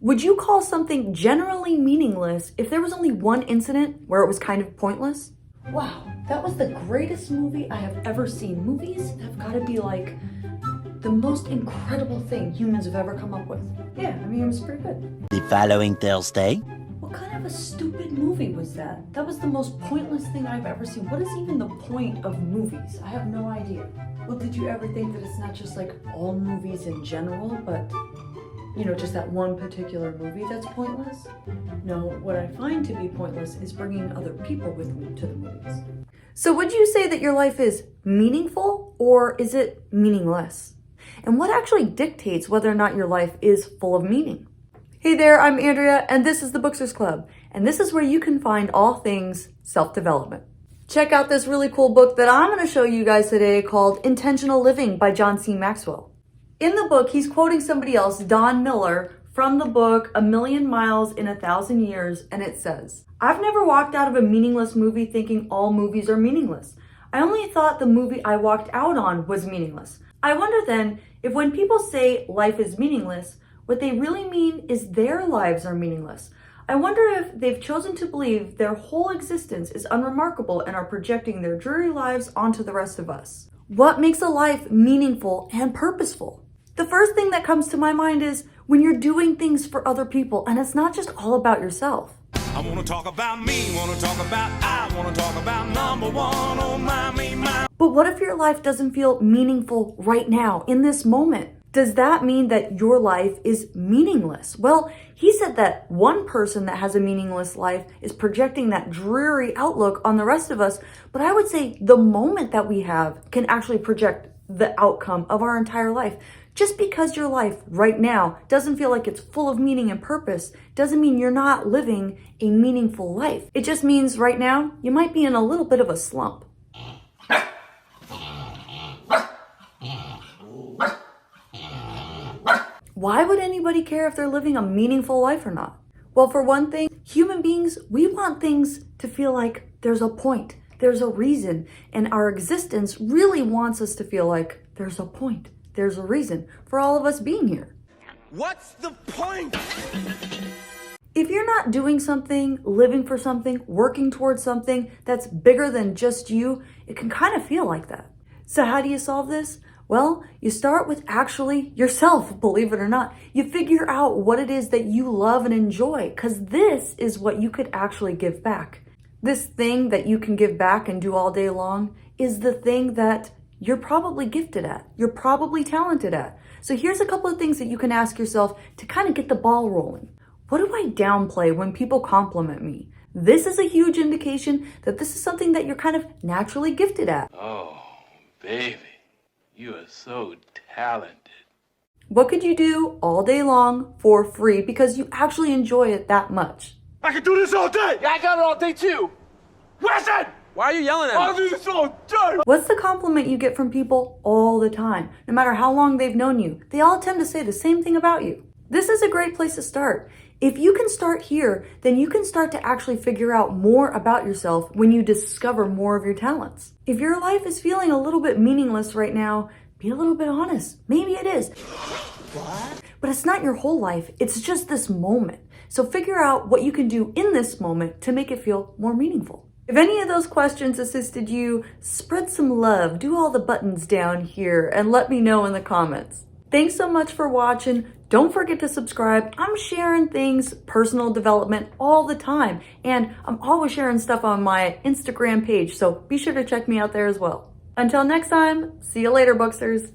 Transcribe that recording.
Would you call something generally meaningless if there was only one incident where it was kind of pointless? Wow, that was the greatest movie I have ever seen. Movies have got to be like the most incredible thing humans have ever come up with. Yeah, I mean, it was pretty good. The following Thursday. What kind of a stupid movie was that? That was the most pointless thing I've ever seen. What is even the point of movies? I have no idea. Well, did you ever think that it's not just like all movies in general, but just that one particular movie that's pointless? No, what I find to be pointless is bringing other people with me to the movies. So would you say that your life is meaningful or is it meaningless? And what actually dictates whether or not your life is full of meaning? Hey there, I'm Andrea, and this is the Booksters Club, and this is where you can find all things self-development. Check out this really cool book that I'm going to show you guys today called Intentional Living by John C Maxwell. In the book, he's quoting somebody else, Don Miller, from the book A Million Miles in 1,000 Years, and it says, "I've never walked out of a meaningless movie thinking all movies are meaningless. I only thought the movie I walked out on was meaningless. I wonder then if when people say life is meaningless, what they really mean is their lives are meaningless. I wonder if they've chosen to believe their whole existence is unremarkable and are projecting their dreary lives onto the rest of us. What makes a life meaningful and purposeful?" The first thing that comes to my mind is when you're doing things for other people and it's not just all about yourself. I want to talk about me, want to talk about I, want to talk about number one, oh my, me, my. But what if your life doesn't feel meaningful right now, in this moment? Does that mean that your life is meaningless? Well, he said that one person that has a meaningless life is projecting that dreary outlook on the rest of us. But I would say the moment that we have can actually project the outcome of our entire life. Just because your life right now doesn't feel like it's full of meaning and purpose doesn't mean you're not living a meaningful life. It just means right now you might be in a little bit of a slump. Why would anybody care if they're living a meaningful life or not? Well, for one thing, human beings, we want things to feel like there's a point, there's a reason, and our existence really wants us to feel like there's a point, there's a reason for all of us being here. What's the point? If you're not doing something, living for something, working towards something that's bigger than just you, it can kind of feel like that. So how do you solve this? Well, you start with actually yourself, believe it or not. You figure out what it is that you love and enjoy, because this is what you could actually give back. This thing that you can give back and do all day long is the thing that you're probably gifted at. You're probably talented at. So here's a couple of things that you can ask yourself to kind of get the ball rolling. What do I downplay when people compliment me? This is a huge indication that this is something that you're kind of naturally gifted at. Oh, baby. You are so talented. What could you do all day long for free because you actually enjoy it that much? I can do this all day! Yeah, I got it all day too. Listen! Why are you yelling at I'll me? do this all day! What's the compliment you get from people all the time? No matter how long they've known you, they all tend to say the same thing about you. This is a great place to start. If you can start here, then you can start to actually figure out more about yourself when you discover more of your talents. If your life is feeling a little bit meaningless right now, be a little bit honest. Maybe it is. What? But it's not your whole life. It's just this moment. So figure out what you can do in this moment to make it feel more meaningful. If any of those questions assisted you, spread some love, do all the buttons down here, and let me know in the comments. Thanks so much for watching. Don't forget to subscribe. I'm sharing things, personal development all the time. And I'm always sharing stuff on my Instagram page. So be sure to check me out there as well. Until next time, see you later, Booksters.